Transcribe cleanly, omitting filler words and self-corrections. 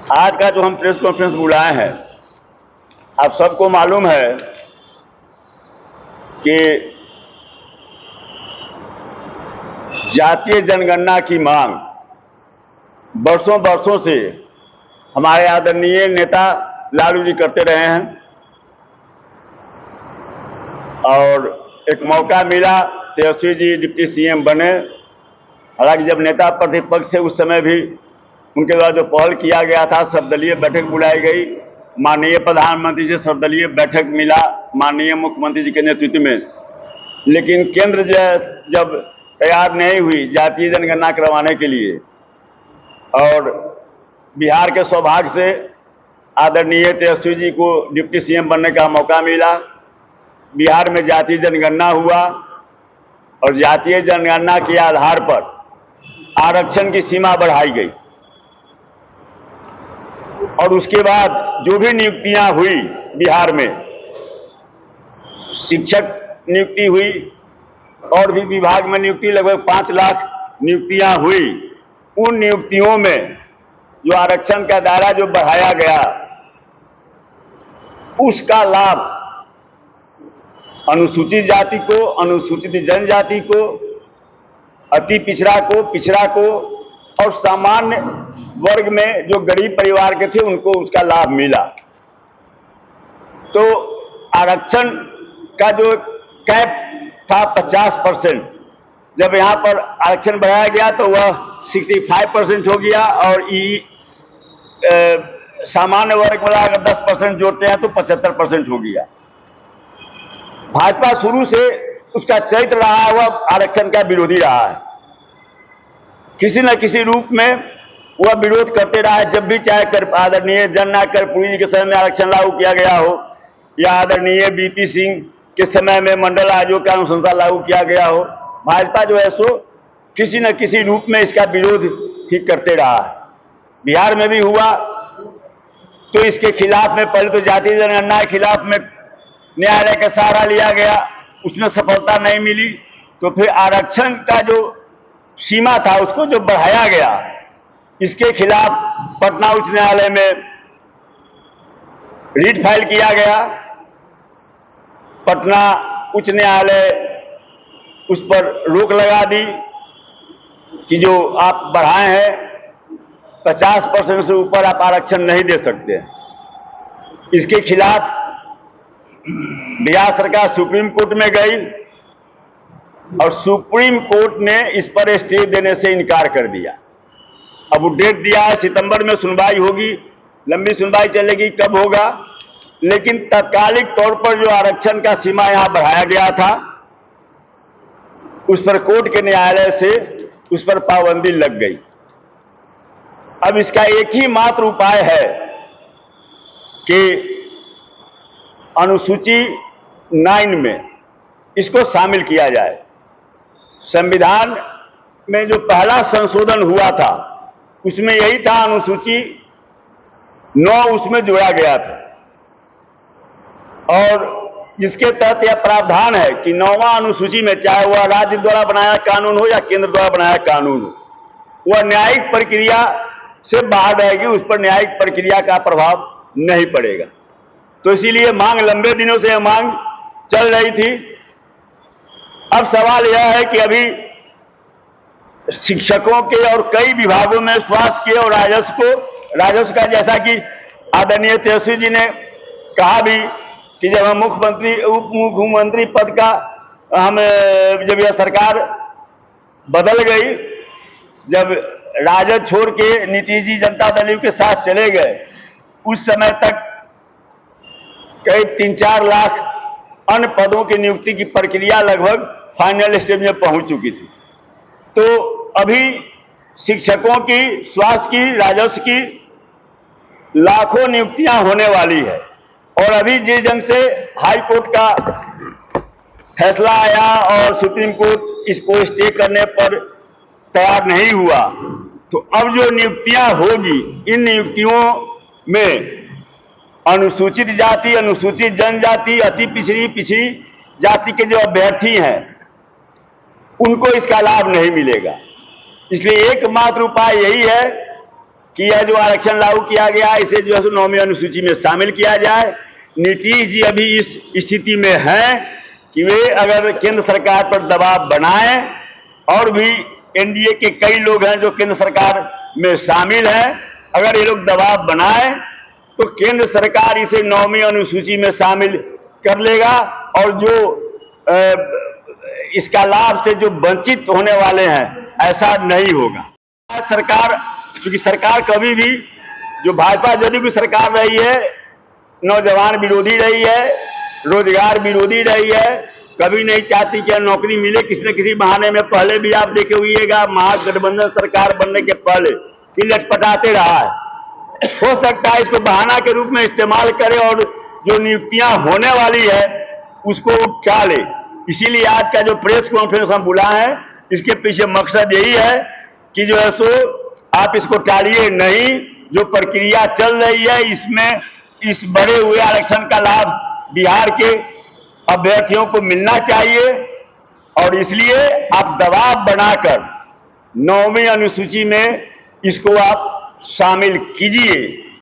आज का जो हम प्रेस कॉन्फ्रेंस बुलाए हैं, आप सबको मालूम है कि जातीय जनगणना की मांग वर्षों वर्षों से हमारे आदरणीय नेता लालू जी करते रहे हैं और एक मौका मिला, तेजस्वी जी डिप्टी सीएम बने। हालांकि जब नेता प्रतिपक्ष थे उस समय भी उनके द्वारा जो पहल किया गया था, सर्वदलीय बैठक बुलाई गई, माननीय प्रधानमंत्री से सर्वदलीय बैठक मिला माननीय मुख्यमंत्री जी के नेतृत्व में। लेकिन केंद्र जब तैयार नहीं हुई जातीय जनगणना करवाने के लिए और बिहार के सौभाग्य से आदरणीय तेजस्वी जी को डिप्टी सीएम बनने का मौका मिला। बिहार में जातीय जनगणना हुआ और जातीय जनगणना के आधार पर आरक्षण की सीमा बढ़ाई गई और उसके बाद जो भी नियुक्तियां हुई बिहार में, शिक्षक नियुक्ति हुई और भी विभाग में नियुक्ति, लगभग 5 लाख नियुक्तियां हुई। उन नियुक्तियों में जो आरक्षण का दायरा जो बढ़ाया गया, उसका लाभ अनुसूचित जाति को, अनुसूचित जनजाति को, अति पिछड़ा को और सामान्य वर्ग में जो गरीब परिवार के थे उनको उसका लाभ मिला। तो आरक्षण का जो कैप था 50%, जब यहाँ पर आरक्षण बढ़ाया गया तो वह 65% हो गया और सामान्य वर्ग वाला अगर 10% जोड़ते हैं तो 75% हो गया। भाजपा शुरू से उसका चरित्र रहा हुआ आरक्षण का विरोधी रहा है। किसी न किसी रूप में वह विरोध करते रहा है। जब भी चाहे आदरणीय जननायक कर्पूरी जी के समय में आरक्षण लागू किया गया हो या आदरणीय बीपी सिंह के समय में मंडल आयोग का अनुशंसा लागू किया गया हो, भाजपा जो है सो किसी न किसी रूप में इसका विरोध ही करते रहा है। बिहार में भी हुआ तो इसके खिलाफ में पहले तो जातीय जनगणना के खिलाफ में न्यायालय का सहारा लिया गया, उसमें सफलता नहीं मिली। तो फिर आरक्षण का जो सीमा था उसको जो बढ़ाया गया, इसके खिलाफ पटना उच्च न्यायालय में रिट फाइल किया गया। पटना उच्च न्यायालय उस पर रोक लगा दी कि जो आप बढ़ाए हैं 50% से ऊपर आप आरक्षण नहीं दे सकते। इसके खिलाफ बिहार सरकार सुप्रीम कोर्ट में गई और सुप्रीम कोर्ट ने इस पर स्टे देने से इनकार कर दिया। अब वो डेट दिया है, सितंबर में सुनवाई होगी, लंबी सुनवाई चलेगी, कब होगा। लेकिन तात्कालिक तौर पर जो आरक्षण का सीमा यहां बढ़ाया गया था उस पर कोर्ट के न्यायालय से उस पर पाबंदी लग गई। अब इसका एक ही मात्र उपाय है कि अनुसूची 9 में इसको शामिल किया जाए। संविधान में जो पहला संशोधन हुआ था उसमें यही था, अनुसूची 9 उसमें जोड़ा गया था और जिसके तहत यह प्रावधान है कि 9वां अनुसूची में, चाहे वह राज्य द्वारा बनाया कानून हो या केंद्र द्वारा बनाया कानून हो, वह न्यायिक प्रक्रिया से बाहर रहेगी, उस पर न्यायिक प्रक्रिया का प्रभाव नहीं पड़ेगा। तो इसीलिए मांग, लंबे दिनों से यह मांग चल रही थी। अब सवाल यह है कि अभी शिक्षकों के और कई विभागों में, स्वास्थ्य के और राजस्व का, जैसा कि आदरणीय तेजस्वी जी ने कहा भी कि जब हम उप मुख्यमंत्री पद का जब यह सरकार बदल गई, जब राजद छोड़ के नीतीश जी जनता दल के साथ चले गए, उस समय तक करीब 3-4 लाख अन्य पदों की नियुक्ति की प्रक्रिया लगभग फाइनल स्टेज में पहुंच चुकी थी। तो अभी शिक्षकों की, स्वास्थ्य की, राजस्व की लाखों नियुक्तियां होने वाली है और अभी जिस ढंग से हाई कोर्ट का फैसला आया और सुप्रीम कोर्ट इसको स्टे करने पर तैयार नहीं हुआ, तो अब जो नियुक्तियां होगी, इन नियुक्तियों में अनुसूचित जाति, अनुसूचित जनजाति, अति पिछड़ी जाति के जो अभ्यर्थी हैं उनको इसका लाभ नहीं मिलेगा। इसलिए एकमात्र उपाय यही है कि यह जो आरक्षण लागू किया गया है इसे जो है 9वीं अनुसूची में शामिल किया जाए। नीतीश जी अभी इस स्थिति में हैं कि वे अगर केंद्र सरकार पर दबाव बनाएं, और भी एनडीए के कई लोग हैं जो केंद्र सरकार में शामिल हैं, अगर ये लोग दबाव बनाएं तो केंद्र सरकार इसे 9वीं अनुसूची में शामिल कर लेगा, और जो इसका लाभ से जो वंचित होने वाले हैं ऐसा नहीं होगा। सरकार, चूंकि सरकार कभी भी, जो भाजपा जदयू की सरकार रही है, नौजवान विरोधी रही है, रोजगार विरोधी रही है, कभी नहीं चाहती कि नौकरी मिले किसी न किसी बहाने में। पहले भी आप देखे हुईगा, महागठबंधन सरकार बनने के पहले कि लटपटाते रहा है। हो सकता है इसको बहाना के रूप में इस्तेमाल करे और जो नियुक्तियां होने वाली है उसको टाले। इसीलिए आज का जो प्रेस कॉन्फ्रेंस हम बुलाए हैं, इसके पीछे मकसद यही है कि जो है सो आप इसको टालिए नहीं। जो प्रक्रिया चल रही है इसमें इस बढ़े हुए आरक्षण का लाभ बिहार के अभ्यर्थियों को मिलना चाहिए, और इसलिए आप दबाव बनाकर 9वीं अनुसूची में इसको आप शामिल कीजिए।